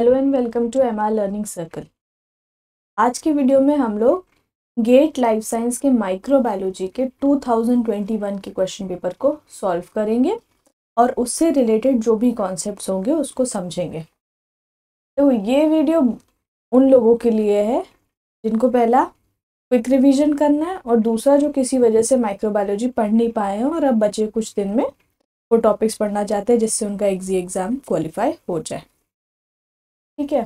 Hello and welcome to MR learning circle. आज की video में हम लोग गेट लाइफ साइंस के माइक्रोबायोलॉजी के 2021 के क्वेश्चन पेपर को सॉल्व करेंगे और उससे रिलेटेड जो भी कॉन्सेप्ट्स होंगे उसको समझेंगे। तो ये वीडियो उन लोगों के लिए है जिनको पहला क्विक रिवीजन करना है और दूसरा जो किसी वजह से माइक्रोबायोलॉजी पढ़ नहीं पाए हैं और अब बचे कुछ दिन में वो टॉपिक्स पढ़ना चाहते हैं जिससे उनका एग्जाम क्वालिफाई हो जाए। ठीक है।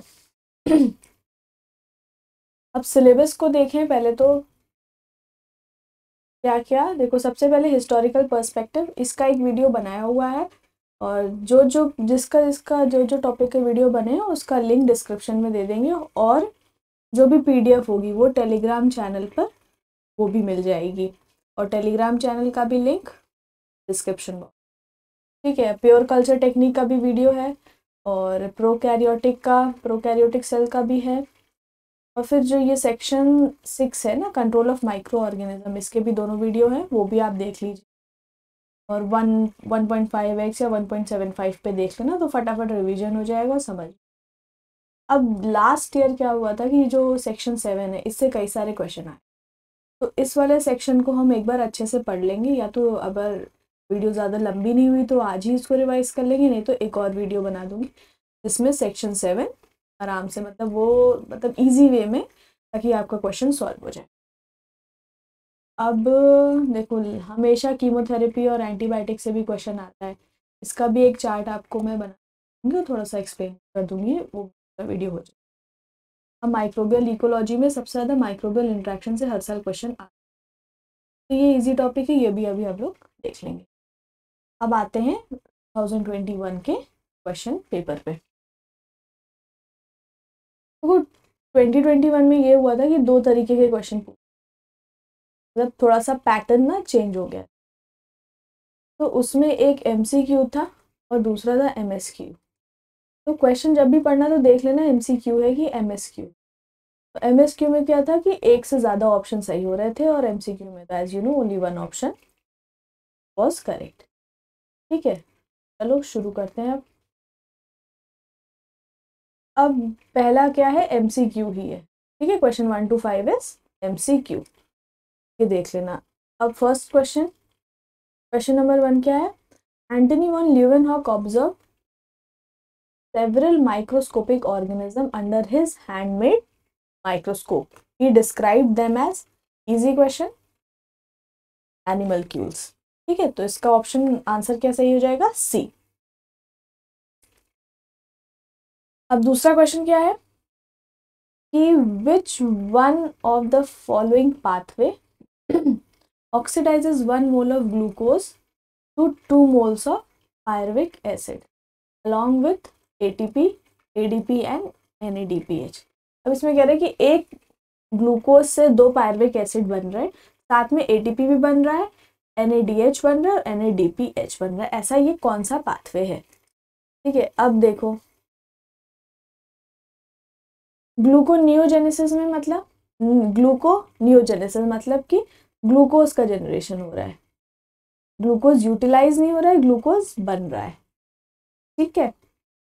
अब सिलेबस को देखें। पहले तो क्या क्या देखो, सबसे पहले हिस्टोरिकल पर्सपेक्टिव, इसका एक वीडियो बनाया हुआ है और जिसका जो टॉपिक के वीडियो बने हैं उसका लिंक डिस्क्रिप्शन में दे देंगे और जो भी पीडीएफ होगी वो टेलीग्राम चैनल पर वो भी मिल जाएगी और टेलीग्राम चैनल का भी लिंक डिस्क्रिप्शन बॉक्स। ठीक है। प्योर कल्चर टेक्निक का भी वीडियो है और प्रोकैरियोटिक सेल का भी है और फिर जो ये सेक्शन 6 है ना, कंट्रोल ऑफ माइक्रो ऑर्गेनिज्म, इसके भी दोनों वीडियो हैं, वो भी आप देख लीजिए और 1.5x या 1.75 पे देख लेना तो फटाफट रिवीजन हो जाएगा और समझ। अब लास्ट ईयर क्या हुआ था कि जो सेक्शन 7 है इससे कई सारे क्वेश्चन आए, तो इस वाले सेक्शन को हम एक बार अच्छे से पढ़ लेंगे, या तो अगर वीडियो ज़्यादा लंबी नहीं हुई तो आज ही इसको रिवाइज कर लेंगे, नहीं तो एक और वीडियो बना दूंगी जिसमें सेक्शन 7 आराम से मतलब इजी वे में, ताकि आपका क्वेश्चन सॉल्व हो जाए। अब देखो, हमेशा कीमोथेरेपी और एंटीबायोटिक से भी क्वेश्चन आता है, इसका भी एक चार्ट आपको मैं बना दूंगी, थोड़ा सा एक्सप्लेन कर दूंगी, वो वीडियो हो जाए। अब माइक्रोबियल इकोलॉजी में सबसे ज़्यादा माइक्रोबियल इंट्रैक्शन से हर साल क्वेश्चन आता है, तो ये इजी टॉपिक है, ये भी अभी हम लोग देख लेंगे। अब आते हैं 2021 के क्वेश्चन पेपर पे। तो 2021 में ये हुआ था कि दो तरीके के क्वेश्चन, मतलब थोड़ा सा पैटर्न ना चेंज हो गया। तो उसमें एक एमसीक्यू था और दूसरा था एमएसक्यू। तो क्वेश्चन जब भी पढ़ना तो देख लेना एमसीक्यू है कि एमएसक्यू। तो एमएसक्यू में क्या था कि एक से ज़्यादा ऑप्शन सही हो रहे थे और एमसीक्यू में था as you know only one option was correct. ठीक है, चलो शुरू करते हैं। अब पहला क्या है, एमसीक्यू ही है। ठीक है, क्वेश्चन 1 to 5 इज एमसीक्यू, ये देख लेना। अब फर्स्ट क्वेश्चन नंबर 1 क्या है, Antony one Leeuwenhoek observe several microscopic organisms under his handmade microscope. He described them as, easy question, animalcules. ठीक है, तो इसका ऑप्शन आंसर क्या सही हो जाएगा, सी। अब दूसरा क्वेश्चन क्या है कि which one of the following pathway oxidizes 1 mole of glucose to 2 moles of pyruvic acid along with ATP, ADP and NADPH। अब इसमें कह रहे हैं कि एक ग्लूकोज से 2 पायरुविक एसिड बन रहा है, साथ में ATP भी बन रहा है, NADH बन रहा है और NADPH बन रहा है, ऐसा ये कौन सा पाथवे है। ठीक है, अब देखो ग्लूकोनियोजेनेसिस मतलब कि ग्लूकोज का जनरेशन हो रहा है, ग्लूकोज यूटिलाइज नहीं हो रहा है, ग्लूकोज बन रहा है। ठीक है,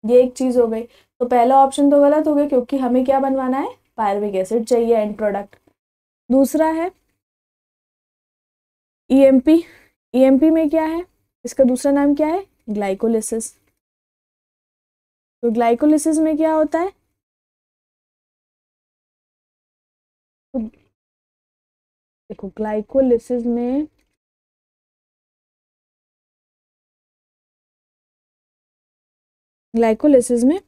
ये एक चीज हो गई। तो पहला ऑप्शन तो गलत हो गया क्योंकि हमें क्या बनवाना है, पायरुविक एसिड चाहिए एंड प्रोडक्ट। दूसरा है ईएमपी में क्या है, इसका दूसरा नाम क्या है, ग्लाइकोलिसिस। तो ग्लाइकोलिसिस में क्या होता है, तो देखो ग्लाइकोलिसिस में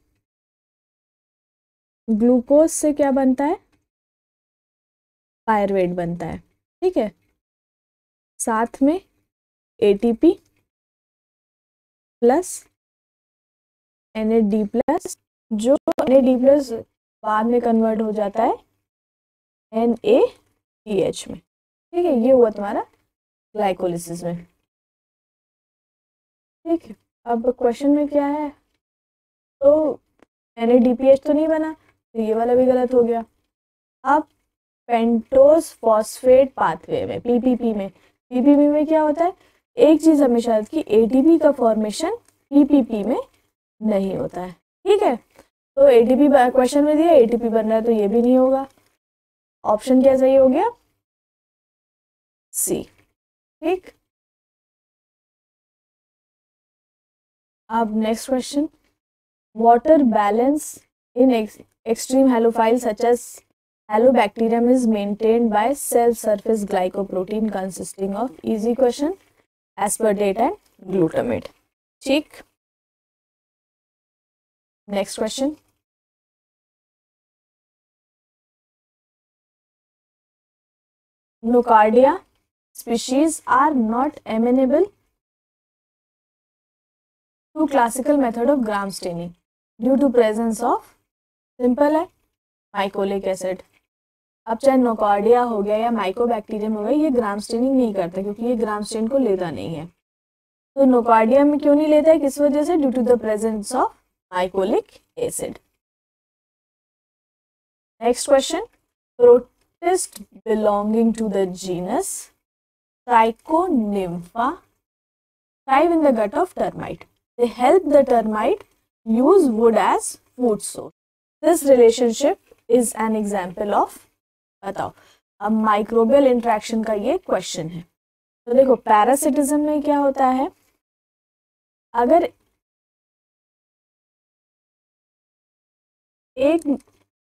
ग्लूकोज से क्या बनता है, पायरुवेट बनता है। ठीक है, साथ में ATP प्लस NAD प्लस, जो NAD प्लस बाद में कन्वर्ट हो जाता है NADH में। ठीक है, ये हुआ तुम्हारा ग्लाइकोलिसिस में। ठीक है, अब क्वेश्चन में क्या है, तो NADPH तो नहीं बना, तो ये वाला भी गलत हो गया। अब पेंटोज फॉस्फेट पाथवे में पीपीपी में क्या होता है, एक चीज हमेशा याद कि ATP का फॉर्मेशन पीपीपी में नहीं होता है। ठीक है, तो एटीपी क्वेश्चन में दिया एटीपी बन रहा है, तो ये भी नहीं होगा। ऑप्शन क्या सही हो गया? सी। ठीक, अब next question, water balance in extreme halophile such as Halobacterium is maintained by cell surface glycoprotein consisting of, easy question, aspartate and glutamate. ठीक, next question, Nocardia species are not amenable to classical method of gram staining due to presence of, simple है, mycolic acid. अब चाहे nocardia हो गया या Mycobacterium हो गया, ये ग्राम स्टेनिंग नहीं करता क्योंकि ये ग्राम स्टेन को लेता नहीं है। तो नोकार्डिया में क्यों नहीं लेता है, किस वजह से? Due to the presence of mycolic acid. Next question, protist belonging to the genus Trichonympha thrive in the gut of termite. They help the termite use wood as food source. This relationship is an example of, बताओ। अब microbial interaction का ये question है। तो देखो parasitism में क्या होता है, अगर एक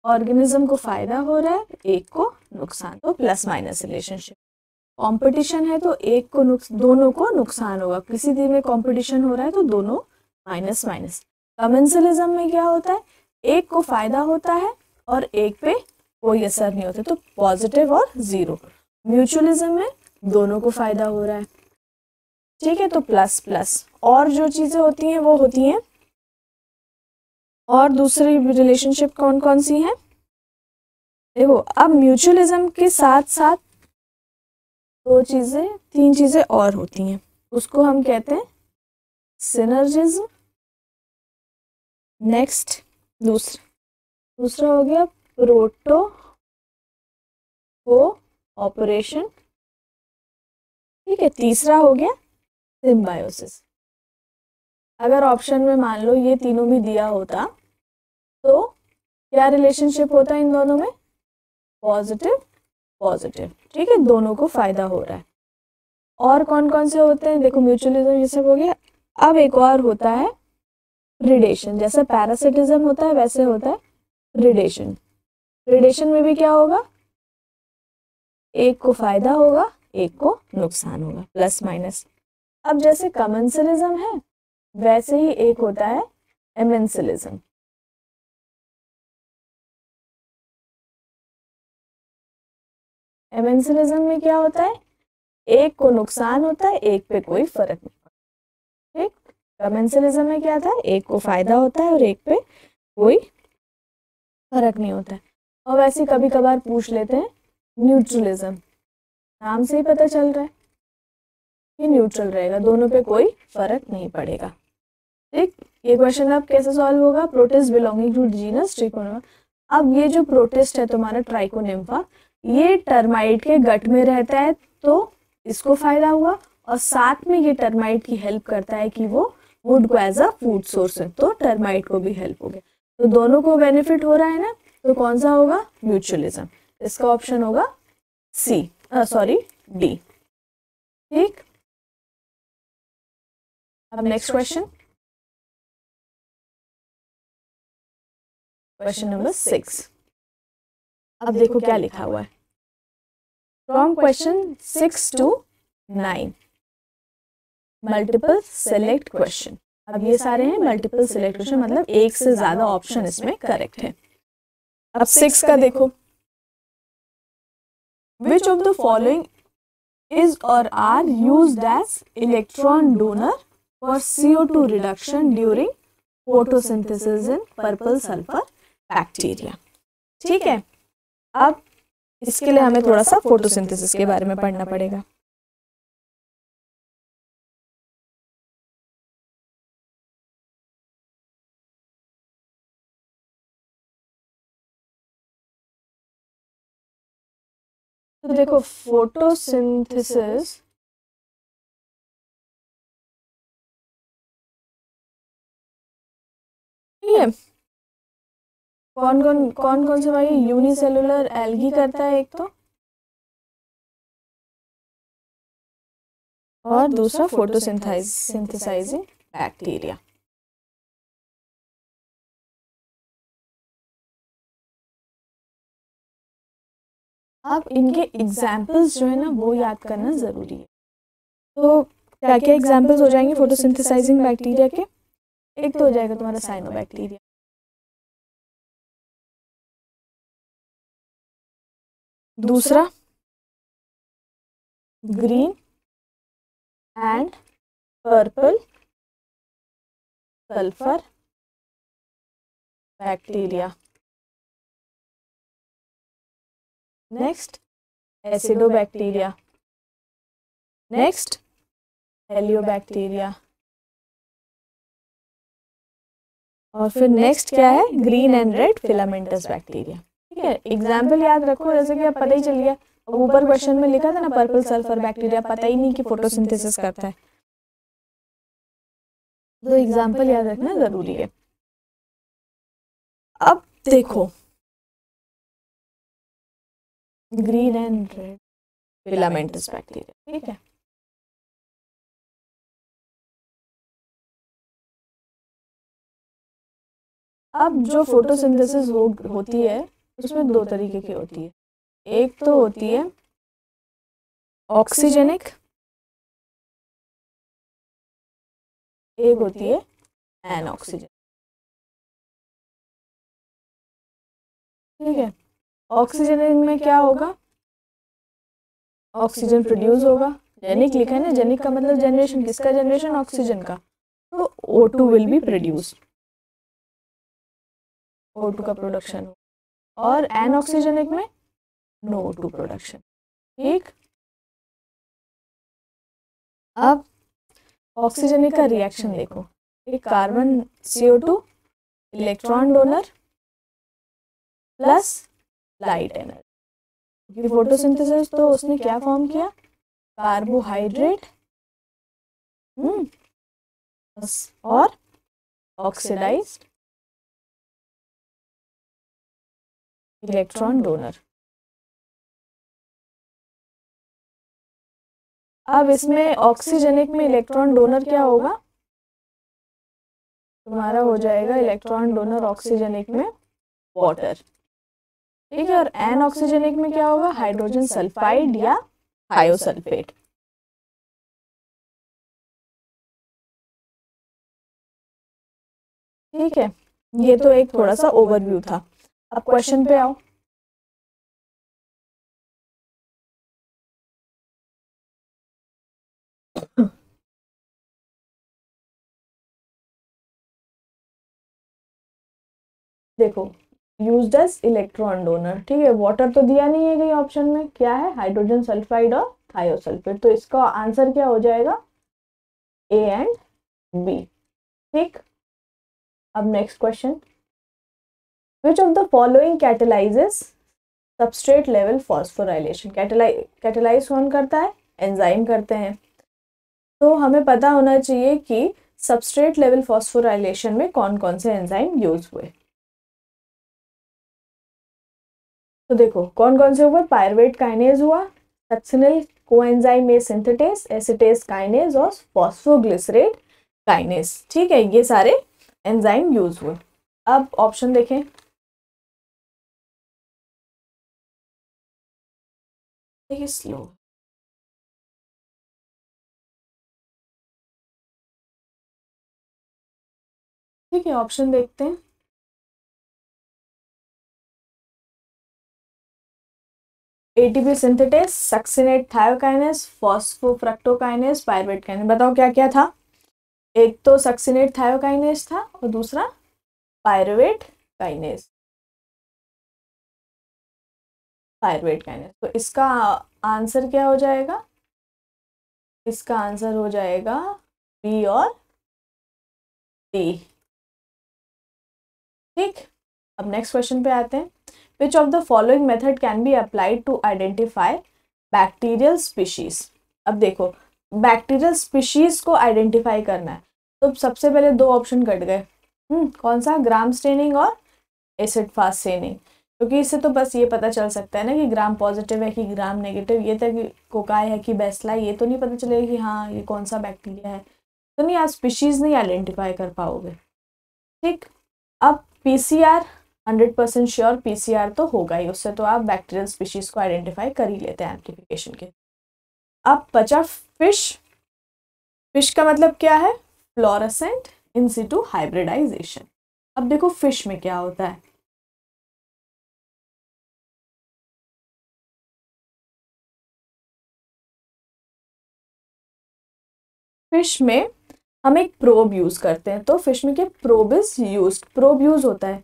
ऑर्गेनिज्म को फायदा हो रहा है, एक को नुकसान, तो प्लस माइनस रिलेशनशिप। कंपटीशन है तो एक को दोनों को नुकसान होगा, किसी चीज में कंपटीशन हो रहा है तो दोनों माइनस माइनस। कमेंसलिज्म में क्या होता है, एक को फायदा होता है और एक पे कोई असर नहीं होता, तो पॉजिटिव और जीरो। म्यूचुअलिज्म में दोनों को फायदा हो रहा है, ठीक है, तो प्लस प्लस। और जो चीजें होती हैं वो होती हैं, और दूसरी रिलेशनशिप कौन कौन सी हैं, देखो। अब म्यूचुअलिज्म के साथ साथ दो चीजें, तीन चीजें और होती हैं, उसको हम कहते हैं सिनर्जिज्म। नेक्स्ट दूसरा हो गया प्रोटो कोऑपरेशन, ठीक है। तीसरा हो गया सिम्बायोसिस। अगर ऑप्शन में मान लो ये तीनों भी दिया होता तो क्या रिलेशनशिप होता है इन दोनों में, पॉजिटिव पॉजिटिव, ठीक है, दोनों को फायदा हो रहा है। और कौन कौन से होते हैं, देखो म्यूचुअलिज्म ये सब हो गया। अब एक और होता है प्रिडेशन, जैसे पैरासिटिज्म होता है वैसे होता है प्रिडेशन। प्रिडेशन में भी क्या होगा, एक को फायदा होगा एक को नुकसान होगा, प्लस माइनस। अब जैसे कमेंसलिज्म है वैसे ही एक होता है एमेंसलिज्म। एमेंसलिज्म में क्या होता है, एक को नुकसान होता है एक पे कोई फर्क नहीं पड़ता, ठीक। कमेंसलिज्म में क्या था, एक को फायदा होता है और एक पे कोई फर्क नहीं होता है। और वैसे कभी कभार पूछ लेते हैं न्यूट्रलिज्म, नाम से ही पता चल रहा है कि न्यूट्रल रहेगा, दोनों पे कोई फर्क नहीं पड़ेगा, ठीक। ये क्वेश्चन अब कैसे सॉल्व होगा, protist belonging to genus Trichonympha. अब ये जो प्रोटिस्ट है तुम्हारा ट्राइकोनिम्फा, ये टर्माइट के गट में रहता है तो इसको फायदा हुआ, और साथ में ये टर्माइट की हेल्प करता है कि वो वुड को एज अ फूड सोर्स है, तो टर्माइट को भी हेल्प हो गया, तो दोनों को बेनिफिट हो रहा है ना। तो कौन सा होगा, म्यूचुअलिज्म। इसका ऑप्शन होगा सी, सॉरी डी, ठीक। अब नेक्स्ट क्वेश्चन, क्वेश्चन नंबर 6। अब देखो क्या लिखा हुआ है, from question 6 to 9 multiple select question. अब ये सारे हैं मल्टीपल सेलेक्ट क्वेश्चन, मतलब एक से ज्यादा ऑप्शन इसमें करेक्ट है। अब 6 का देखो, विच of the following is or are used as electron donor for CO2 reduction during photosynthesis in purple sulfur bacteria, ठीक है। अब इसके लिए हमें थोड़ा सा फोटोसिंथेसिस के बारे में पढ़ना पड़ेगा। तो देखो फोटोसिंथेसिस ठीक है, कौन कौन से भाई यूनिसेलुलर एल्गी करता है एक तो, और दूसरा फोटोसिंथेसाइजिंग बैक्टीरिया। अब इनके एग्जाम्पल्स जो है ना वो याद करना ज़रूरी है। तो क्या क्या एग्जाम्पल्स हो जाएंगे फोटोसिंथेसाइजिंग बैक्टीरिया के? एक तो हो जाएगा तुम्हारा साइनोबैक्टीरिया, दूसरा green and purple sulphur bacteria, next acidobacteria, next heliobacteria, और फिर नेक्स्ट क्या है green and red filamentous bacteria. ठीक है, एग्जाम्पल याद रखो, जैसे कि अब पता ही चल गया। ऊपर क्वेश्चन में लिखा था ना पर्पल सल्फर बैक्टीरिया, पता ही नहीं कि फोटोसिंथेसिस करता है, तो एग्जाम्पल याद रखना जरूरी है। अब देखो green and red filamentous bacteria, ठीक है। अब जो फोटोसिंथेसिस होती है उसमें दो तरीके की होती है। एक तो होती है ऑक्सीजेनिक, एक होती है एनऑक्सीजन। ठीक है, ऑक्सीजन में क्या होगा, ऑक्सीजन प्रोड्यूस होगा, जेनिक लिखा है ना, जेनिक का मतलब जनरेशन, किसका जनरेशन, ऑक्सीजन का, तो O2 will be produce, O2 का प्रोडक्शन हो, और एनऑक्सीजनिक में नो O2 प्रोडक्शन। ठीक, अब ऑक्सीजनिक का रिएक्शन देखो, एक carbon CO2 electron donor plus light energy, photosynthesis तो उसने क्या फॉर्म किया, कार्बोहाइड्रेट और ऑक्सीडाइज्ड इलेक्ट्रॉन डोनर। अब इसमें ऑक्सीजनिक में इलेक्ट्रॉन डोनर क्या होगा, तुम्हारा हो जाएगा इलेक्ट्रॉन डोनर ऑक्सीजनिक में वाटर। ठीक है, और एनऑक्सीजनिक में क्या होगा, हाइड्रोजन सल्फाइड या थायोसल्फेट। ठीक है, ये तो एक थोड़ा सा ओवरव्यू था। अब क्वेश्चन पे आओ। देखो यूज्ड एज इलेक्ट्रॉन डोनर, ठीक है, वाटर तो दिया नहीं है कहीं ऑप्शन में, क्या है हाइड्रोजन सल्फाइड और थायोसल्फेट, तो इसका आंसर क्या हो जाएगा, ए एंड बी। ठीक, अब next question, which of the following catalyses substrate level phosphorylation. Catalyse कौन करता है, एंजाइम करते हैं। तो हमें पता होना चाहिए कि सबस्ट्रेट लेवल फॉस्फोराइलेशन में कौन कौन से एंजाइम यूज हुए। तो देखो कौन कौन से हुए, पायरुवेट काइनेज हुआ, succinyl coenzyme A synthetase, acetate kinase और फॉस्फोग्लिसरेट काइनेज। ठीक है, ये सारे एंजाइम यूज हुए। अब ऑप्शन देखें, देखिए स्लो, ठीक है, ऑप्शन देखते हैं। ATP synthetase, succinate thiokinase, phosphofructokinase, pyruvate kinase. बताओ क्या क्या था, एक तो सक्सिनेट थायोकाइनेस था और दूसरा पायरुवेट काइनेस, पायरुवेट काइनेस। तो इसका आंसर क्या हो जाएगा, इसका आंसर हो जाएगा बी और डी। ठीक, अब नेक्स्ट क्वेश्चन पे आते हैं, which of the following method can be applied to identify bacterial species. अब देखो बैक्टीरियल स्पीशीज को आइडेंटिफाई करना है, तो सबसे पहले दो ऑप्शन कट गए, कौन सा, ग्राम स्टेनिंग और एसिड फास्ट से नहीं, क्योंकि इससे तो बस ये पता चल सकता है ना कि ग्राम पॉजिटिव है कि ग्राम नेगेटिव, ये तक कोकाई है कि बेसिलाई ये तो नहीं पता चलेगा कि हाँ ये कौन सा बैक्टीरिया है, तो नहीं आप स्पीशीज़ नहीं आइडेंटिफाई कर पाओगे। ठीक, अब पीसीआर 100% श्योर पीसीआर तो होगा ही, उससे तो आप बैक्टीरियल स्पीशीज़ को आइडेंटिफाई कर ही लेते हैं एम्प्लीफिकेशन के। अब बचा फिश। फिश का मतलब क्या है? फ्लोरेसेंट इन सिटू हाइब्रिडाइजेशन। अब देखो फिश में क्या होता है, फिश में हम एक प्रोब यूज करते हैं, तो फिश में क्या probe is use, probe use होता है।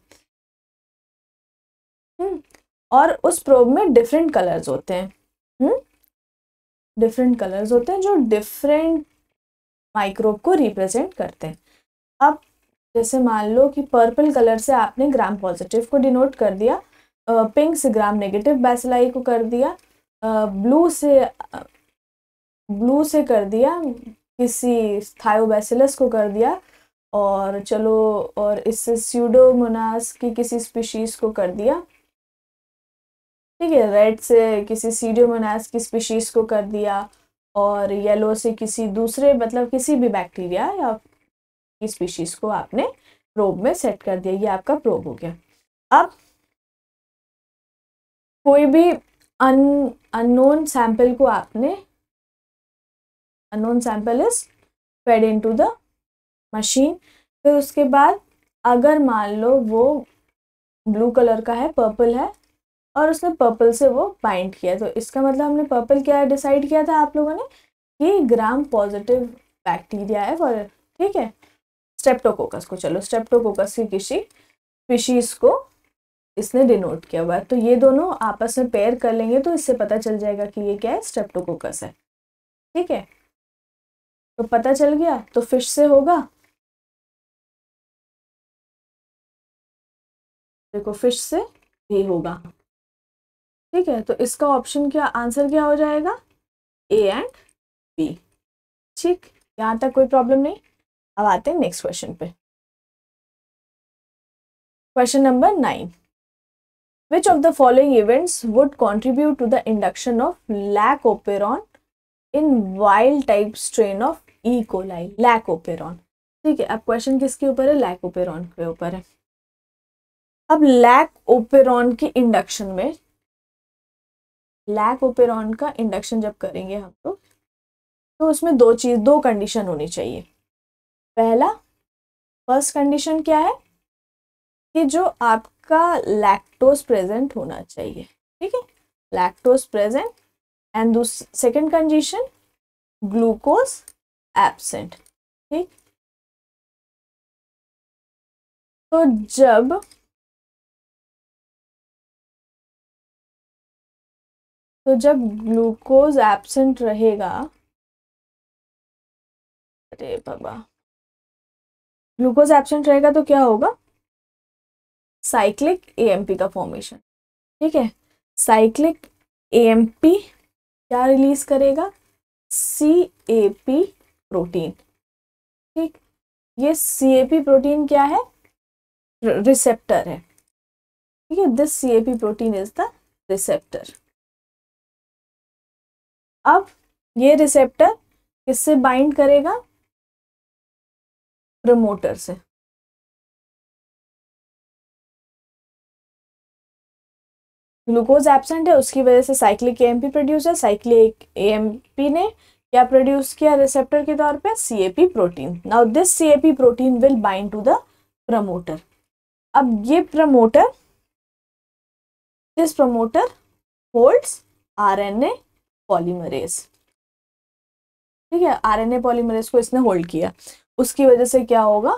और उस प्रोब में डिफरेंट कलर्स होते हैं, डिफरेंट कलर्स होते हैं जो डिफरेंट माइक्रोब को रिप्रेजेंट करते हैं। अब जैसे मान लो कि पर्पल कलर से आपने ग्राम पॉजिटिव को डिनोट कर दिया, पिंक से ग्राम नेगेटिव बैसिलाई को कर दिया, ब्लू से कर दिया किसी थायोबैसिलस को कर दिया, और चलो और इससे स्यूडोमोनास की किसी स्पीशीज को कर दिया, ठीक है, रेड से किसी सीडोमोनास की स्पीशीज को कर दिया, और येलो से किसी दूसरे मतलब किसी भी बैक्टीरिया या की स्पीशीज को आपने प्रोब में सेट कर दिया, ये आपका प्रोब हो गया। अब कोई भी अननोन सैंपल को आपने, unknown sample is fed into the machine, फिर उसके बाद अगर मान लो वो ब्लू कलर का है, पर्पल है, और उसने पर्पल से वो बाइंड किया, तो इसका मतलब हमने पर्पल क्या डिसाइड किया था आप लोगों ने कि ग्राम पॉजिटिव बैक्टीरिया है, और ठीक है स्ट्रेप्टोकोकस को, चलो स्ट्रेप्टोकोकस की किसी स्पीशीज को इसने डिनोट किया हुआ है, तो ये दोनों आपस में पेयर कर लेंगे तो इससे पता चल जाएगा कि ये क्या है, स्ट्रेप्टोकोकस है। ठीक है, तो पता चल गया, तो फिश से होगा, देखो फिश से भी होगा। ठीक है, तो इसका ऑप्शन क्या, आंसर क्या हो जाएगा, ए एंड बी। ठीक, यहाँ तक कोई प्रॉब्लम नहीं। अब आते हैं नेक्स्ट क्वेश्चन पे। Question number 9, which of the following events would contribute to the induction of lac operon in wild type strain of E. coli? lac operon, ठीक है, अब क्वेश्चन किसके ऊपर है, लैक ओपेरॉन के ऊपर है। अब लैक ओपेरॉन की इंडक्शन में, लैक ओपेरॉन का इंडक्शन जब करेंगे हम लोग, तो उसमें दो कंडीशन होनी चाहिए। पहला, फर्स्ट कंडीशन क्या है कि जो आपका लैक्टोज प्रेजेंट होना चाहिए, ठीक है, lactose present, and second condition glucose absent. ठीक, तो जब ग्लूकोज एब्सेंट रहेगा, अरे बाबा, ग्लूकोज एब्सेंट रहेगा तो क्या होगा, साइक्लिक एएमपी का फॉर्मेशन। ठीक है, साइक्लिक एएमपी क्या रिलीज करेगा, सीएपी प्रोटीन। ठीक, ये सीएपी प्रोटीन क्या है, रिसेप्टर है। ठीक है, this CAP protein is the receptor. अब ये रिसेप्टर किससे बाइंड करेगा, प्रमोटर से। ग्लूकोज एब्सेंट है, उसकी वजह से साइक्लिक एएमपी प्रोड्यूस है, साइक्लिक एएमपी ने क्या प्रोड्यूस किया रिसेप्टर के तौर पे, CAP protein. Now this CAP protein will bind to the promoter. अब ये promoter, this promoter holds RNA polymerase. ठीक है, आरएनए पॉलीमरेज को इसने होल्ड किया, उसकी वजह से क्या होगा,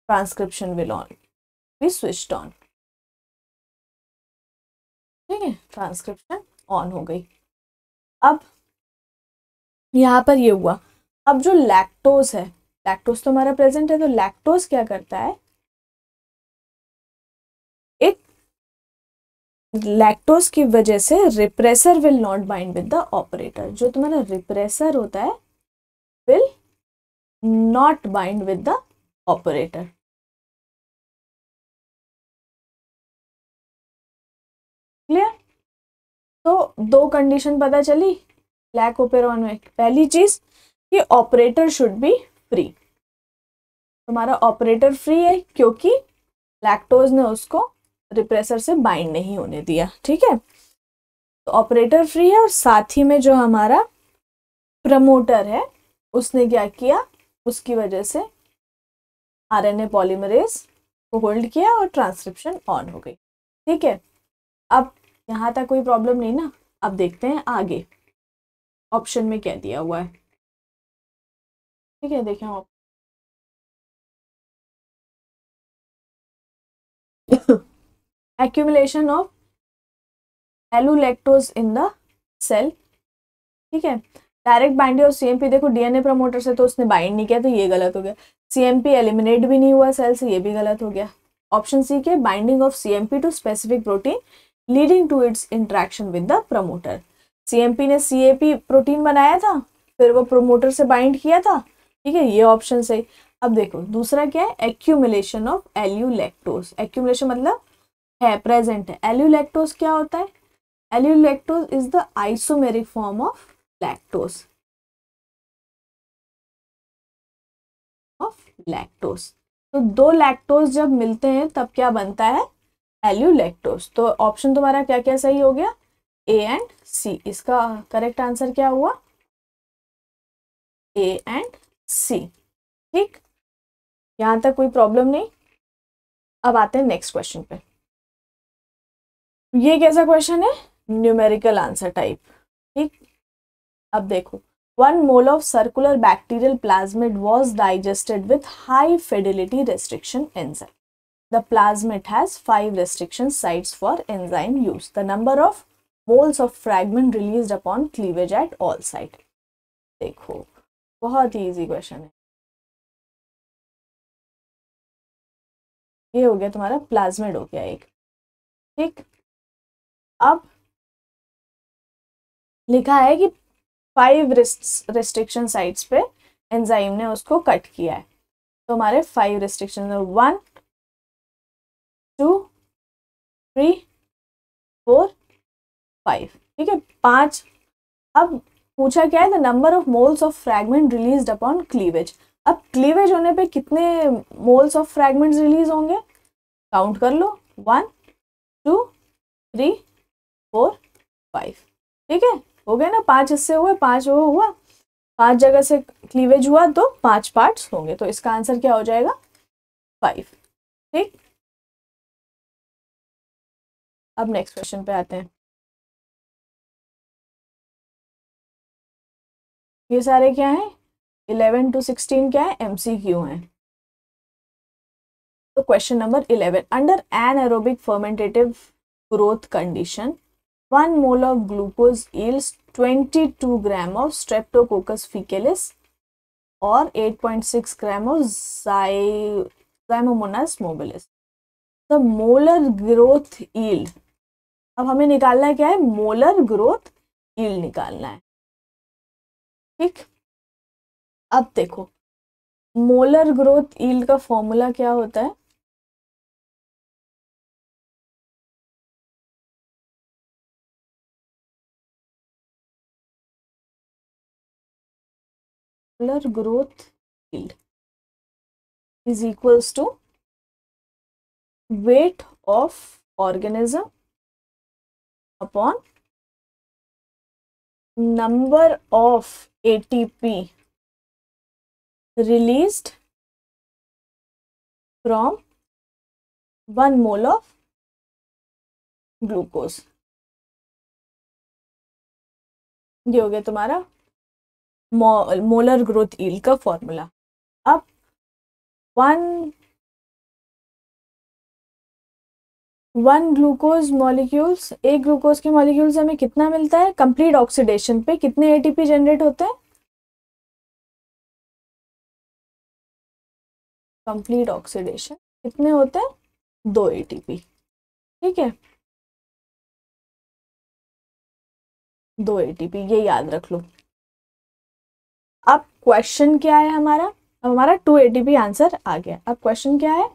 transcription will on B switched on. ठीक है, ट्रांसक्रिप्शन ऑन हो गई। अब यहाँ पर ये हुआ, अब जो लैक्टोज है, लैक्टोज तो हमारा प्रेजेंट है, तो लैक्टोज क्या करता है, एक लैक्टोज की वजह से repressor will not bind with the operator, जो तुम्हारा रिप्रेसर होता है will not bind with the operator. तो दो कंडीशन पता चली लैक ओपेरॉन में। पहली चीज कि ऑपरेटर शुड बी फ्री, तुम्हारा ऑपरेटर फ्री है क्योंकि लैक्टोज ने उसको रिप्रेसर से बाइंड नहीं होने दिया। ठीक है, तो ऑपरेटर फ्री है और साथ ही में जो हमारा प्रमोटर है उसने क्या किया, उसकी वजह से आरएनए पॉलीमरेज को होल्ड किया और ट्रांसक्रिप्शन ऑन हो गई। ठीक है, अब यहाँ तक कोई प्रॉब्लम नहीं ना। अब देखते हैं आगे ऑप्शन में क्या दिया हुआ है। ठीक है, देखें आप accumulation of allolactose in the cell. ठीक है, डायरेक्ट बाइंडिंग ऑफ सीएमपी, देखो डीएनए प्रमोटर से तो उसने बाइंड नहीं किया तो ये गलत हो गया। सीएमपी एलिमिनेट भी नहीं हुआ सेल से, ये भी गलत हो गया। ऑप्शन सी के binding of CMP to specific protein leading to its interaction with the promoter. CMP ने सीएपी प्रोटीन बनाया था, फिर वो प्रमोटर से बाइंड किया था। ठीक है, ये ऑप्शन सही। अब देखो दूसरा क्या है, एक्यूमुलेशन ऑफ एल्यूलैक्टोज। एक्यूमुलेशन मतलब है प्रेजेंट है। एल्यूलैक्टोज क्या होता है, allolactose is the isomeric form of lactose, तो दो लैक्टोज जब मिलते हैं तब क्या बनता है, एल्यूलैक्टोज। तो ऑप्शन तुम्हारा क्या क्या सही हो गया, ए एंड सी। इसका करेक्ट आंसर क्या हुआ, ए एंड सी। ठीक, यहां तक कोई प्रॉब्लम नहीं। अब आते हैं नेक्स्ट क्वेश्चन पे। ये कैसा क्वेश्चन है, न्यूमेरिकल आंसर टाइप। ठीक, अब देखो 1 mole of circular bacterial plasmid was digested with high fidelity restriction enzyme. The plasmid has 5 restriction sites for enzyme use. The number of moles of fragment released upon cleavage at all site. देखो बहुत ही easy question है। ये हो गया तुम्हारा plasmid हो गया एक। ठीक, अब लिखा है कि 5 रेस्ट्रिक्शन साइट्स पे एंजाइम ने उसको कट किया है। तो हमारे 5 रेस्ट्रिक्शन 1 2 3 4 5। ठीक है, 5। अब पूछा क्या है, the number of moles of fragment released upon cleavage. अब क्लीवेज होने पे कितने मोल्स ऑफ फ्रैगमेंट्स रिलीज होंगे, काउंट कर लो 1 2 3 4 5। ठीक है, हो गया ना, 5 हिस्से हुए, 5 वो हुआ, 5 जगह से क्लीवेज हुआ तो 5 पार्ट्स होंगे। तो इसका आंसर क्या हो जाएगा, 5। ठीक, अब नेक्स्ट क्वेश्चन पे आते हैं। ये सारे क्या है, 11 to 16 क्या है, MCQ है। तो question number 11, under anaerobic fermentative growth condition 1 mole of glucose yields 22 gram of Streptococcus faecalis और 8.6 gram of Zymomonas mobilis. The molar growth yield, अब हमें निकालना है क्या है, मोलर ग्रोथ यील्ड निकालना है। ठीक, अब देखो मोलर ग्रोथ यील्ड का फॉर्मूला क्या होता है, molar growth yield is equals to weight of organism upon number of ATP released from 1 mole of glucose। ये हो गया तुम्हारा मोलर ग्रोथ यील्ड का फॉर्मूला। अब 1 ग्लूकोज मॉलिक्यूल्स, एक ग्लूकोज के मॉलिक्यूल से हमें कितना मिलता है, कंप्लीट ऑक्सीडेशन पे कितने एटीपी जनरेट होते हैं, कंप्लीट ऑक्सीडेशन कितने होते हैं, 2 एटीपी। ठीक है, 2 एटीपी, ये याद रख लो। अब क्वेश्चन क्या है हमारा, अब हमारा 2 एटीपी आंसर आ गया। अब क्वेश्चन क्या है,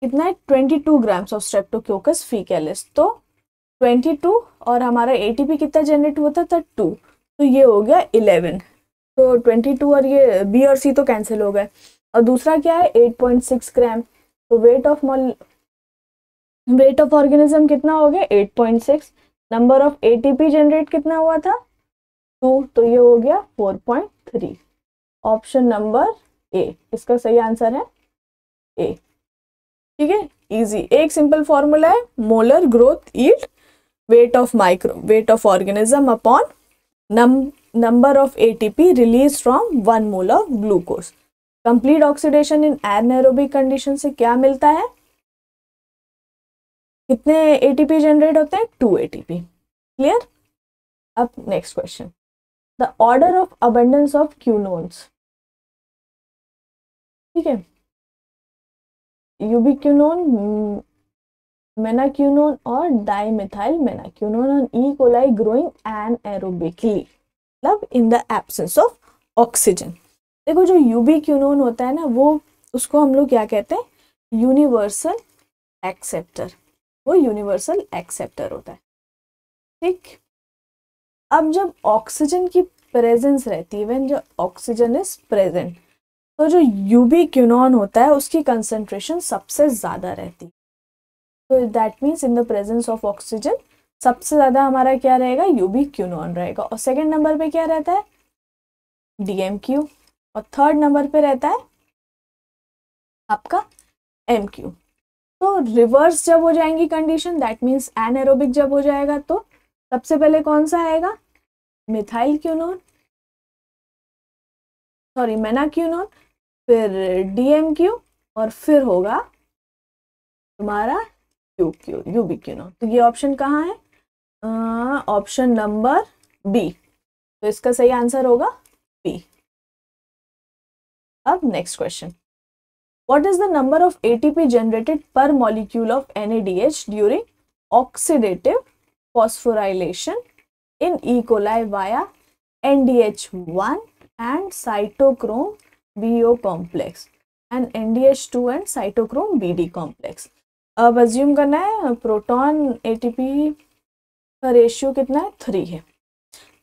कितना है 22 ग्राम्स ऑफ स्ट्रेप्टोकोकस फीकैलिस। तो 22 और हमारा एटीपी कितना जनरेट हुआ था 2, तो ये हो गया 11। तो 22 और ये बी और सी तो कैंसिल हो गए। और दूसरा क्या है 8.6 ग्राम। तो वेट ऑफ ऑर्गेनिज्म कितना हो गया 8.6। नंबर ऑफ एटीपी जनरेट कितना हुआ था 2, तो ये हो गया 4.3। ऑप्शन नंबर ए इसका सही आंसर है ए। ठीक है, इजी। एक सिंपल फॉर्मूला है, molar growth yield weight of organism upon number of ATP release from 1 mole of glucose. Complete oxidation in anaerobic condition से क्या मिलता है, कितने एटीपी जनरेट होते हैं 2 एटीपी। क्लियर। अब next question, the order of abundance of quinones. ठीक है, यूबिक्विनोन, मेनाक्विनोन और dimethyl menaquinone on E coli growing anaerobically, मतलब in the absence of oxygen. देखो जो यूबिक्विनोन होता है ना, वो उसको हम लोग क्या कहते हैं यूनिवर्सल एक्सेप्टर, वो यूनिवर्सल एक्सेप्टर होता है। ठीक, अब जब ऑक्सीजन की प्रेजेंस रहती है, व्हेन जो ऑक्सीजन इज प्रेजेंट, तो जो यूबिक्विनोन होता है उसकी कंसंट्रेशन सबसे ज्यादा रहती है। तो that means in the presence of oxygen सबसे ज्यादा हमारा क्या रहेगा यूबिक्विनोन रहेगा। और सेकंड नंबर पे क्या रहता है डीएमक्यू, और थर्ड नंबर पे रहता है आपका एमक्यू। तो रिवर्स जब हो जाएंगी कंडीशन, दैट मीन्स एनारोबिक जब हो जाएगा, तो सबसे पहले कौन सा आएगा मिथाइल क्यूनोन, सॉरी मेनाक्विनोन, फिर डीएमक्यू, और फिर होगा तुम्हारा यूबिक्विनोन। तो ये ऑप्शन कहाँ है, ऑप्शन नंबर बी। तो इसका सही आंसर होगा बी। अब next question, what is the number of ATP generated per molecule of NADH during oxidative phosphorylation in E coli via NDH1 and cytochrome BO complex and NDH2 and cytochrome BD complex। अब assume करना है proton ATP का ratio कितना है 3 है।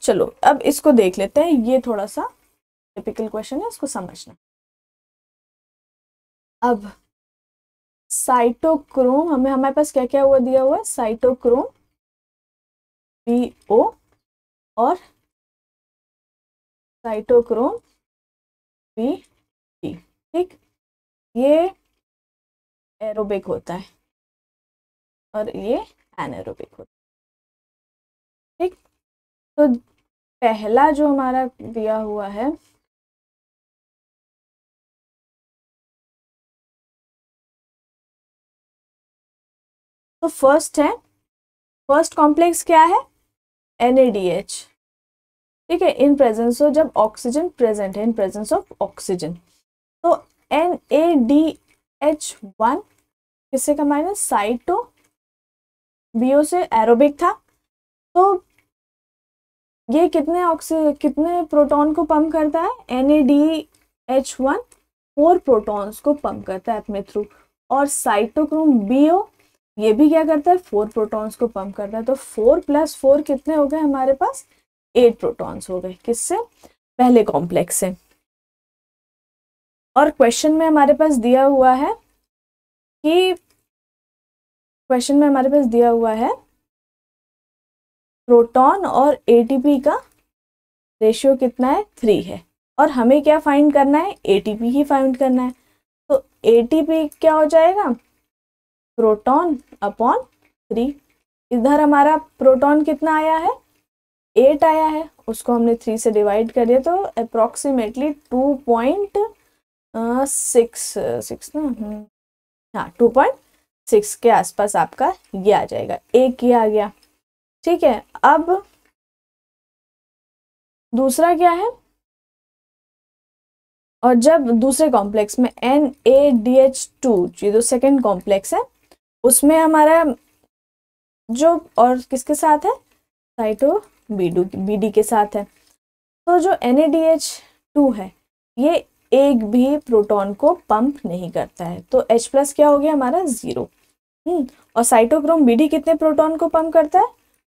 चलो अब इसको देख लेते हैं, ये थोड़ा सा टिपिकल क्वेश्चन है, इसको समझना। अब साइटोक्रोम हमारे पास क्या क्या हुआ दिया हुआ है, साइटोक्रोम BO और साइटोक्रोम BD। ठीक, ये एरोबिक होता है और ये एनारोबिक होता है। ठीक, तो पहला जो हमारा दिया हुआ है तो फर्स्ट कॉम्प्लेक्स क्या है NADH। ठीक है, इन प्रेजेंस ऑफ, जब ऑक्सीजन प्रेजेंट है इन प्रेजेंस ऑफ ऑक्सीजन, तो NADH1 किससे कंबाइन है साइटो BO से, एरोबिक था। तो ये कितने प्रोटॉन को पंप करता है NADH1 4 प्रोटॉन्स को पंप करता है अपने थ्रू, और साइटोक्रोम BO ये भी क्या करता है 4 प्रोटॉन्स को पंप करता है। तो 4 + 4 कितने हो गए हमारे पास 8 प्रोटॉन्स हो गए, किससे पहले कॉम्प्लेक्स से। और क्वेश्चन में हमारे पास दिया हुआ है प्रोटॉन और एटीपी का रेशियो कितना है 3 है, और हमें क्या फाइंड करना है एटीपी ही फाइंड करना है। तो एटीपी क्या हो जाएगा प्रोटॉन अपॉन 3। इधर हमारा प्रोटॉन कितना आया है 8 आया है, उसको हमने 3 से डिवाइड कर दिया, तो अप्रोक्सीमेटली 2.6 ना, हाँ 2.6 के आसपास आपका ये आ जाएगा, एक ये आ गया। ठीक है, अब दूसरा क्या है, और जब दूसरे कॉम्प्लेक्स में NADH2 जो सेकेंड कॉम्प्लेक्स है उसमें हमारा जो और किसके साथ है साइटो BD के साथ है, तो जो NADH2 है ये एक भी प्रोटॉन को पंप नहीं करता है। तो H+ क्या हो गया हमारा 0। और साइटोक्रोम BD कितने प्रोटॉन को पंप करता है?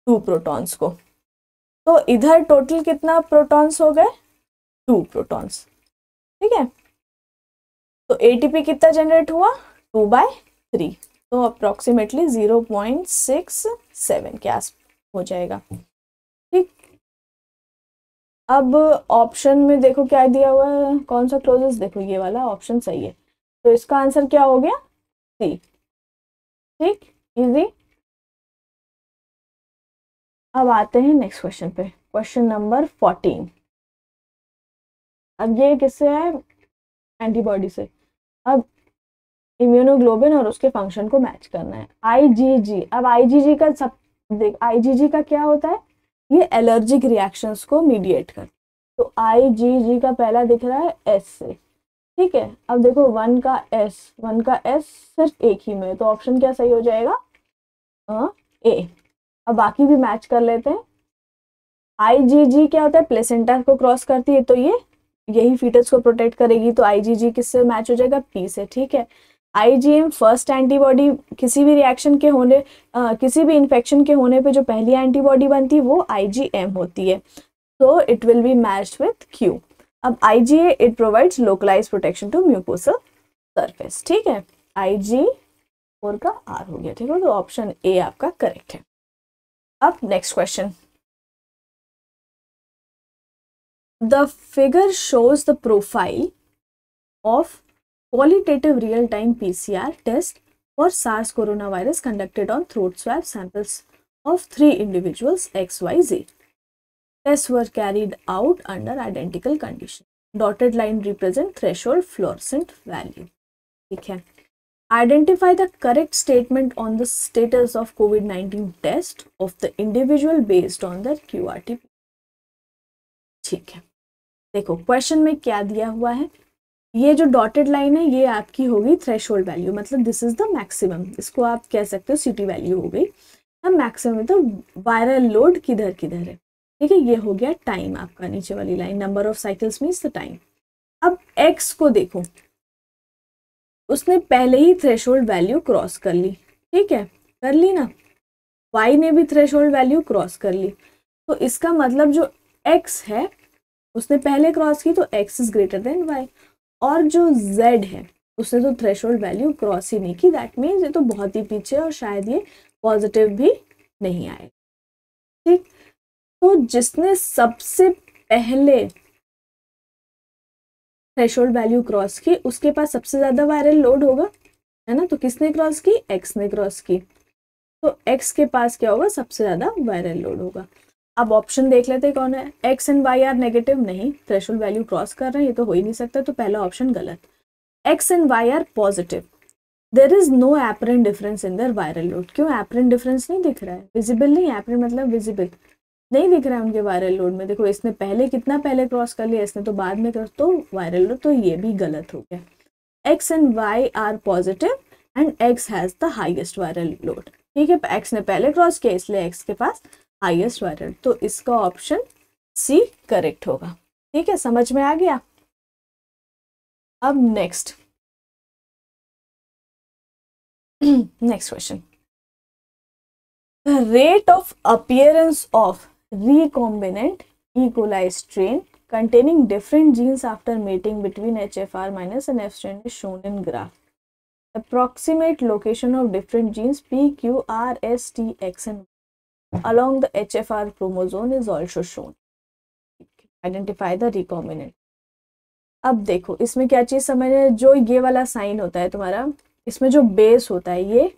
2 प्रोटॉन्स को। तो इधर टोटल कितना प्रोटॉन्स हो गए? 2 प्रोटॉन्स। ठीक है, तो ATP कितना जनरेट हुआ? 2/3, तो अप्रोक्सीमेटली 0.67 के आस हो जाएगा। ठीक, अब ऑप्शन में देखो क्या दिया हुआ है, कौन सा क्लोजेस्ट, देखो ये वाला ऑप्शन सही है, तो इसका आंसर क्या हो गया? C। ठीक, इजी। अब आते हैं नेक्स्ट क्वेश्चन पे, क्वेश्चन नंबर 14। अब ये किससे है? एंटीबॉडी से। अब इम्यूनोग्लोबिन और उसके फंक्शन को मैच करना है। IgG, अब IgG का सब देख, IgG का क्या होता है? ये एलर्जिक रिएक्शंस को मीडिएट करता है। तो IgG का पहला दिख रहा है S से। ठीक है, अब देखो 1 का S सिर्फ एक ही में, तो ऑप्शन क्या सही हो जाएगा? A। अब बाकी भी मैच कर लेते हैं। IgG क्या होता है? प्लेसेंटा को क्रॉस करती है, तो ये यही फीटस को प्रोटेक्ट करेगी, तो IgG किससे मैच हो जाएगा? P से। ठीक है, IgM फर्स्ट एंटीबॉडी, किसी भी रिएक्शन के होने किसी भी इन्फेक्शन के होने पे जो पहली एंटीबॉडी बनती है वो IgM होती है, तो it will be matched with Q। अब IgA it provides localise protection to mucosal surface. ठीक है, Ig4 का R हो गया। ठीक है, तो ऑप्शन A आपका करेक्ट है। अब next question, the figure shows the profile of qualitative real-time PCR test for SARS coronavirus conducted on throat swab samples of 3 individuals XYZ. Tests were carried out under identical conditions. Dotted line represent threshold fluorescent value. ठीक है, identify the correct statement on the status of COVID-19 test of the individual based on their QRT. ठीक है, देखो question में क्या दिया हुआ है, ये जो डॉटेड लाइन है ये आपकी होगी थ्रेशोल्ड वैल्यू, मतलब दिस इज द मैक्सिमम, इसको आप कह सकते हो CT वैल्यू हो गई। अब मैक्सिमम तो वायरल लोड किधर किधर है। ठीक है, ये हो गया टाइम आपका, नीचे वाली line number of cycles means the time. अब X को देखो, उसने पहले ही थ्रेशोल्ड वैल्यू क्रॉस कर ली। ठीक है, कर ली ना। Y ने भी थ्रेशोल्ड वैल्यू क्रॉस कर ली, तो इसका मतलब जो X है उसने पहले क्रॉस की, तो X is greater than Y। और जो Z है उसने तो थ्रेशोल्ड वैल्यू क्रॉस ही नहीं की, दैट मीन्स ये तो बहुत ही पीछे और शायद ये पॉजिटिव भी नहीं आए। ठीक, तो जिसने सबसे पहले थ्रेशोल्ड वैल्यू क्रॉस की उसके पास सबसे ज्यादा वायरल लोड होगा, है ना। तो किसने क्रॉस की? X ने क्रॉस की, तो X के पास क्या होगा? सबसे ज्यादा वायरल लोड होगा। अब ऑप्शन देख लेते कौन है। X and Y are negative, नहीं, थ्रेशोल्ड वैल्यू क्रॉस कर रहे हैं, ये तो हो ही नहीं सकता, तो पहला ऑप्शन गलत। X and Y are positive, there is no apparent difference in their viral load. क्यों एपरेंट डिफरेंस नहीं दिख रहा है? विजिबल नहीं, एपरेंट मतलब विजिबल नहीं दिख रहा है उनके वायरल लोड में। देखो इसने पहले कितना पहले क्रॉस कर लिया, इसने तो बाद में क्रॉस, तो वायरल लोड, तो ये भी गलत हो गया। X and Y are positive and X has the highest viral load. ठीक है, X ने पहले क्रॉस किया इसलिए X के पास हाईएस्ट वायरल, तो इसका ऑप्शन C करेक्ट होगा। ठीक है, समझ में आ गया। अब next question, rate of appearance of recombinant E. coli strain containing different genes after mating between HFR- and F strain is shown in graph. Approximate location of different genes P, Q, R, S, T, X and along the HFR chromosome is also shown. Identify the recombinant. अब देखो इसमें क्या चीज समझ, जो ये वाला sign होता है तुम्हारा, इसमें जो बेस होता है ये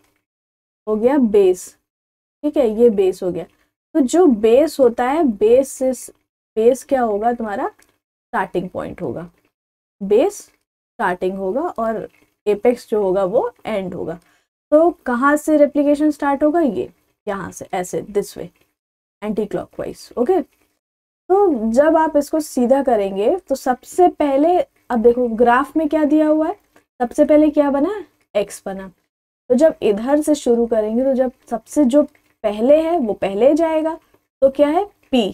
हो गया बेस। ठीक है, ये बेस हो गया। तो जो बेस होता है, बेस क्या होगा तुम्हारा? स्टार्टिंग पॉइंट होगा। बेस स्टार्टिंग होगा और एपेक्स जो होगा वो एंड होगा। तो कहाँ से रेप्लिकेशन स्टार्ट होगा? ये यहाँ से, ऐसे this way, anti clockwise. Okay, तो जब आप इसको सीधा करेंगे तो सबसे पहले, अब देखो ग्राफ में क्या दिया हुआ है, सबसे पहले क्या बना? X बना। तो जब इधर से शुरू करेंगे तो जब सबसे जो पहले है वो पहले जाएगा, तो क्या है? P।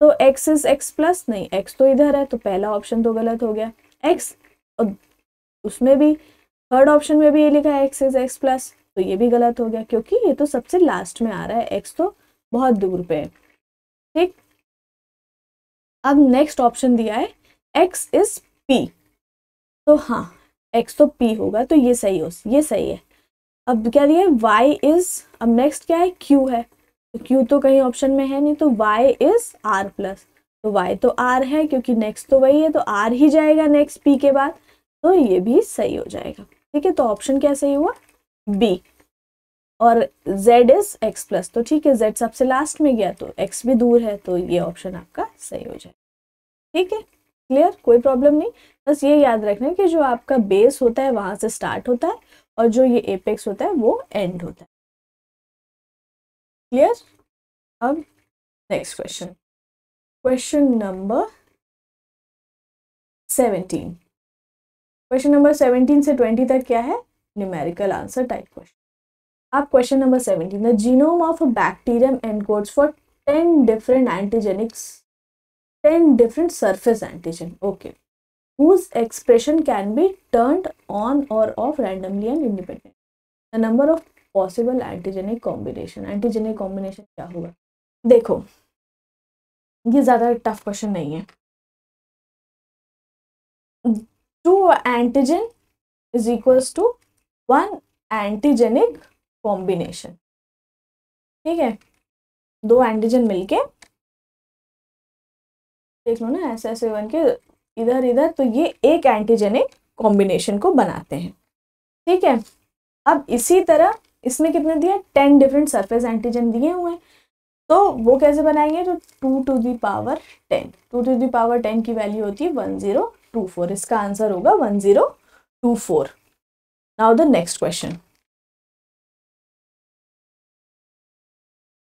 तो X इज X प्लस, नहीं X तो इधर है, तो पहला ऑप्शन तो गलत हो गया। x, और उसमें भी थर्ड ऑप्शन में भी ये लिखा है x इज x प्लस, तो ये भी गलत हो गया क्योंकि ये तो सबसे लास्ट में आ रहा है, x तो बहुत दूर पे है। ठीक, अब नेक्स्ट ऑप्शन दिया है x इज p, तो हाँ x तो p होगा, तो ये सही ये सही है। अब क्या दिया है y इज, अब नेक्स्ट क्या है q है, तो q तो कहीं ऑप्शन में है नहीं, तो y इज r प्लस, तो y तो r है क्योंकि नेक्स्ट तो वही है, तो r ही जाएगा नेक्स्ट p के बाद, तो ये भी सही हो जाएगा। ठीक है, तो ऑप्शन क्या सही हुआ b, और z इज x प्लस, तो ठीक है z सबसे लास्ट में गया तो x भी दूर है, तो ये ऑप्शन आपका सही हो जाएगा। ठीक है, क्लियर, कोई प्रॉब्लम नहीं, बस ये याद रखना कि जो आपका बेस होता है वहां से स्टार्ट होता है और जो ये एपेक्स होता है वो एंड होता है। क्लियर, अब next question, question number 17। Question number 17 से 20 तक क्या है, न्यूमेरिकल आंसर टाइप क्वेश्चन। आप question number 17, the genome of a bacterium encodes for 10 different antigenics, 10 different surface antigen, okay, whose expression can be turned on or off randomly and independently. The number of possible antigenic combination, antigenic combination क्या होगा? देखो ये ज़्यादा tough question नहीं है। 2 antigen is equals to 1 antigenic combination। ठीक है, 2 antigen मिलके, देख लो ना ऐसे ऐसे बन के इधर इधर, तो ये एक एंटीजेनिक कॉम्बिनेशन को बनाते हैं। ठीक है, अब इसी तरह इसमें कितने दिए, 10 डिफरेंट सरफेस एंटीजन दिए हुए हैं, तो वो कैसे बनाएंगे, तो 2 to the power 10, 2 to the power 10 की वैल्यू होती है 1024, इसका आंसर होगा 1024। Now the next question,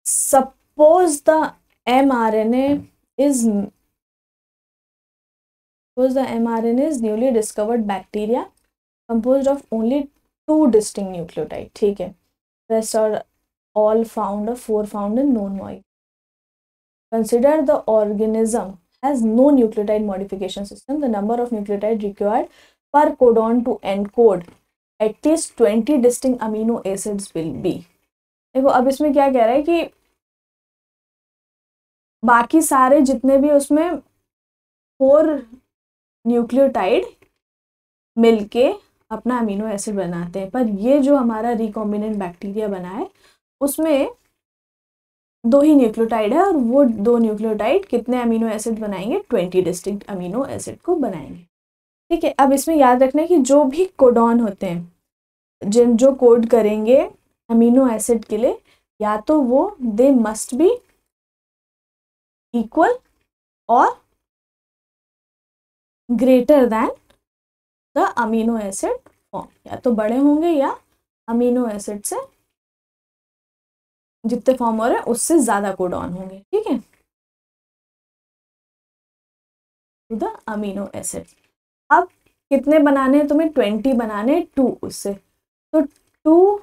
suppose the mRNA is Suppose the mRNA is newly discovered bacteria composed of only 2 distinct nucleotides. ठीक है, rest are all found, 4 found in known molecule. Consider the organism has no nucleotide modification system. The number of nucleotides required per codon to encode at least 20 distinct amino acids will be. देखो अब इसमें क्या कह रहा है कि बाकी सारे जितने भी उसमें 4 न्यूक्लियोटाइड मिलके अपना अमीनो एसिड बनाते हैं, पर ये जो हमारा रिकॉम्बिनेंट बैक्टीरिया बना है उसमें 2 ही न्यूक्लियोटाइड है, और वो 2 न्यूक्लियोटाइड कितने अमीनो एसिड बनाएंगे, 20 डिस्टिंक्ट अमीनो एसिड को बनाएंगे। ठीक है, अब इसमें याद रखना है कि जो भी कोडॉन होते हैं जो कोड करेंगे अमीनो एसिड के लिए, या तो वो दे मस्ट बी इक्वल और greater than the amino acid form, या तो बड़े होंगे या अमीनो एसिड से जितने फॉर्म हो रहे हैं उससे ज्यादा कोडॉन होंगे। ठीक है, द अमीनो एसिड। अब कितने बनाने हैं तुम्हें, 20 बनाने, 2 उससे, तो 2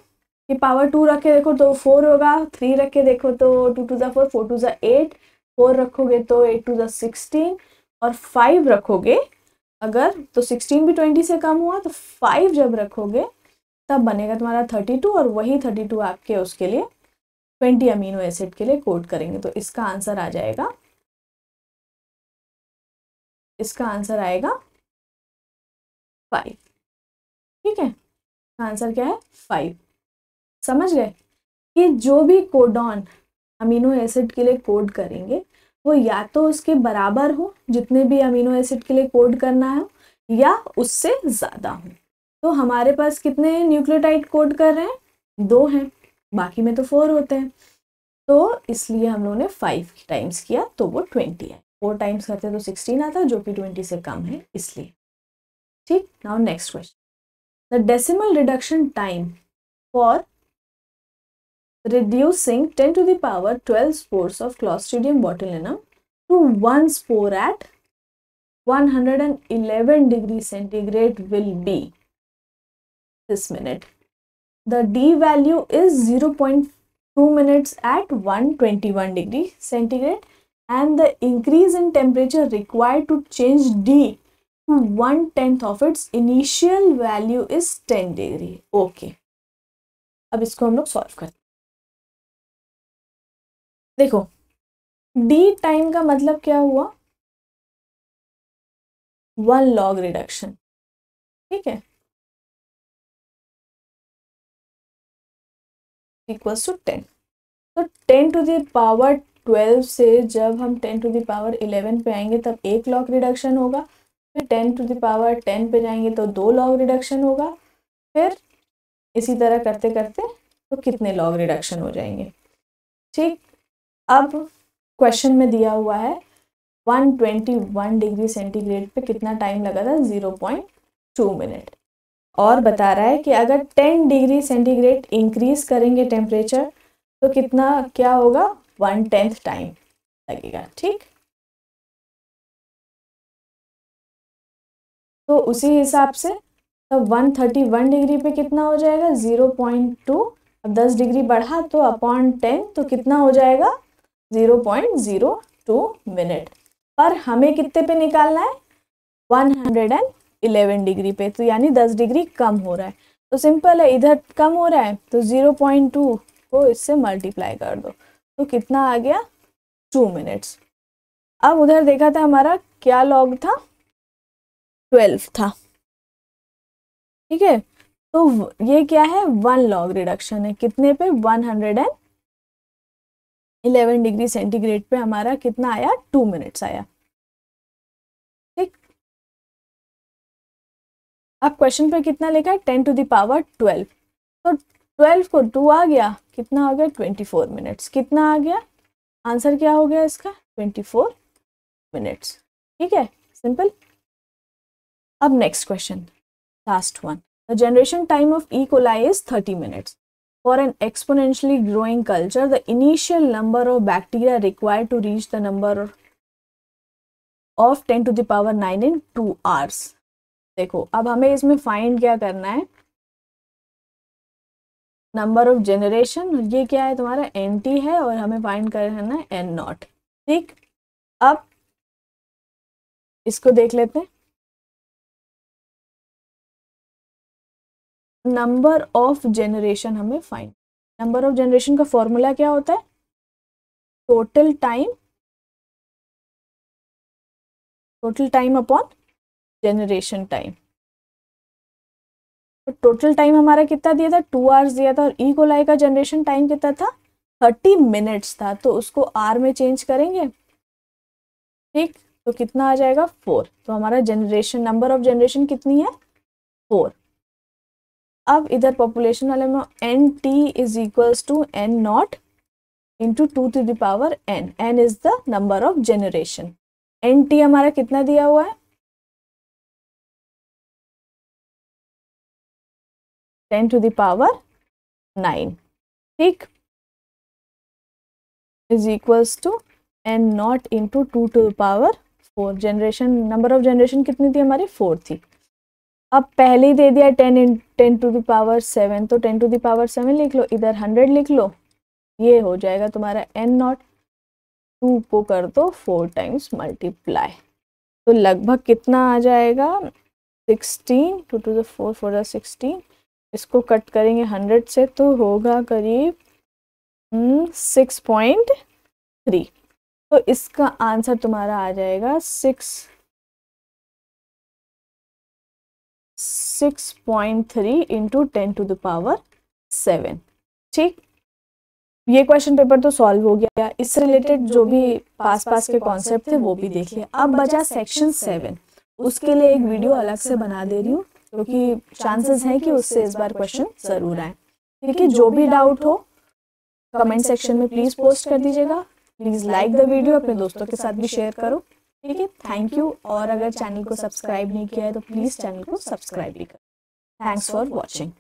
की पावर 2 रखे देखो तो 4 होगा, 3 रख के देखो तो 2 to the 4, 4 to the 8, 4 रखोगे तो 8 to the 16, और 5 रखोगे अगर तो 16 भी 20 से कम हुआ, तो 5 जब रखोगे तब बनेगा तुम्हारा 32, और वही 32 आपके उसके लिए 20 अमीनो एसिड के लिए कोड करेंगे, तो इसका आंसर आ जाएगा, इसका आंसर आएगा 5। ठीक है, आंसर क्या है 5। समझ गए कि जो भी कोडॉन अमीनो एसिड के लिए कोड करेंगे वो या तो उसके बराबर हो जितने भी अमीनो एसिड के लिए कोड करना है, या उससे ज़्यादा हो। तो हमारे पास कितने न्यूक्लियोटाइड कोड कर रहे हैं, 2 हैं, बाकी में तो 4 होते हैं, तो इसलिए हम लोगों ने 5 टाइम्स किया तो वो 20 है, 4 टाइम्स करते तो 16 आता, जो कि 20 से कम है इसलिए। ठीक, now next question, the decimal reduction time for reducing 10 to the power 12 spores of Clostridium botulinum to 1 spore at 111 degrees centigrade will be this minute. The D value is 0.2 minutes at 121 degrees centigrade, and the increase in temperature required to change D 1/10 of its initial value is 10 degree. Okay, अब इसको हम लोग solve करते हैं। देखो D time का मतलब क्या हुआ, 1 लॉग रिडक्शन, ठीक है, इक्वल्स टू 10। तो 10 टू द पावर 12 से जब हम 10 टू द पावर 11 पे आएंगे तब 1 लॉग रिडक्शन होगा, फिर 10 टू द पावर 10 पे जाएंगे तो 2 लॉग रिडक्शन होगा, फिर इसी तरह करते करते तो कितने लॉग रिडक्शन हो जाएंगे। ठीक, अब क्वेश्चन में दिया हुआ है 121 डिग्री सेंटीग्रेड पे कितना टाइम लगा था, 0.2 मिनट, और बता रहा है कि अगर 10 डिग्री सेंटीग्रेड इंक्रीज करेंगे टेम्परेचर तो कितना क्या होगा, 1/10 टाइम लगेगा। ठीक, तो उसी हिसाब से तब 131 डिग्री पे कितना हो जाएगा, 0.2, अब 10 डिग्री बढ़ा तो अपॉन 10 तो कितना हो जाएगा, 0.02 मिनट। पर हमें कितने पे निकालना है, 111 डिग्री पे, तो यानी 10 डिग्री कम हो रहा है। तो सिंपल है, इधर कम हो रहा है तो 0.2 को इससे मल्टीप्लाई कर दो तो कितना आ गया, 2 मिनट्स। अब उधर देखा था हमारा क्या लॉग था, 12 था, ठीक है, तो ये क्या है, 1 लॉग रिडक्शन है, कितने पे, 111 डिग्री सेंटीग्रेड पे हमारा कितना आया, 2 मिनट्स आया। ठीक, अब क्वेश्चन पे कितना लिखा है, 10 टू द पावर 12, तो 12 को 2 आ गया, कितना हो गया, 24 मिनट्स। कितना आ गया, आंसर क्या हो गया इसका, 24 मिनट्स। ठीक है, सिंपल। अब next question, last one, the generation time of E coli is 30 minutes. For an exponentially growing culture, the initial number of bacteria required to reach the number of 10 to the power 9 in 2 hours. देखो अब हमें इसमें find क्या करना है, number of generation, ये क्या है तुम्हारा NT है, और हमें फाइंड करना है N0। ठीक, अब इसको देख लेते हैं, नंबर ऑफ जनरेशन हमें फाइंड, नंबर ऑफ जनरेशन का फॉर्मूला क्या होता है, total time upon generation time. तो टोटल टाइम हमारा कितना दिया था, 2 आवर्स दिया था, और ई कोलाई का जनरेशन टाइम कितना था, 30 मिनट्स था, तो उसको आर में चेंज करेंगे। ठीक, तो कितना आ जाएगा, 4। तो हमारा जनरेशन, नंबर ऑफ जनरेशन कितनी है, 4। अब इधर पॉपुलेशन वाले में NT is equals to N0 into 2 to the power N, N is the number of generation. NT हमारा कितना दिया हुआ है, 10 टू द पावर 9। ठीक, is equals to N0 into 2 to the power 4। Generation, number of generation कितनी थी हमारी, 4 थी। अब पहले ही दे दिया 10 टू द पावर 7, तो 10 टू द पावर 7 लिख लो, इधर 100 लिख लो, ये हो जाएगा तुम्हारा N0। 2 को कर दो 4 टाइम्स मल्टीप्लाई, तो लगभग कितना आ जाएगा, 16, 2 टू द 4 4 द 16, इसको कट करेंगे 100 से तो होगा करीब 6.3। तो इसका आंसर तुम्हारा आ जाएगा 6.3 इंटू 10 टू द पावर 7। ठीक, ये क्वेश्चन पेपर तो सॉल्व हो गया, इससे रिलेटेड जो भी पास के कॉन्सेप्ट थे वो भी देख लिया। अब बचा सेक्शन 7, उसके लिए एक वीडियो अलग से बना दे रही हूँ, क्योंकि चांसेस हैं कि उससे इस बार क्वेश्चन जरूर आए। ठीक है, जो भी डाउट हो कमेंट सेक्शन में प्लीज पोस्ट कर दीजिएगा। प्लीज लाइक द वीडियो, अपने दोस्तों के साथ भी शेयर करो। ठीक है, थैंक यू। और अगर चैनल को सब्सक्राइब नहीं किया है तो प्लीज चैनल को सब्सक्राइब भी करो। Thanks for watching.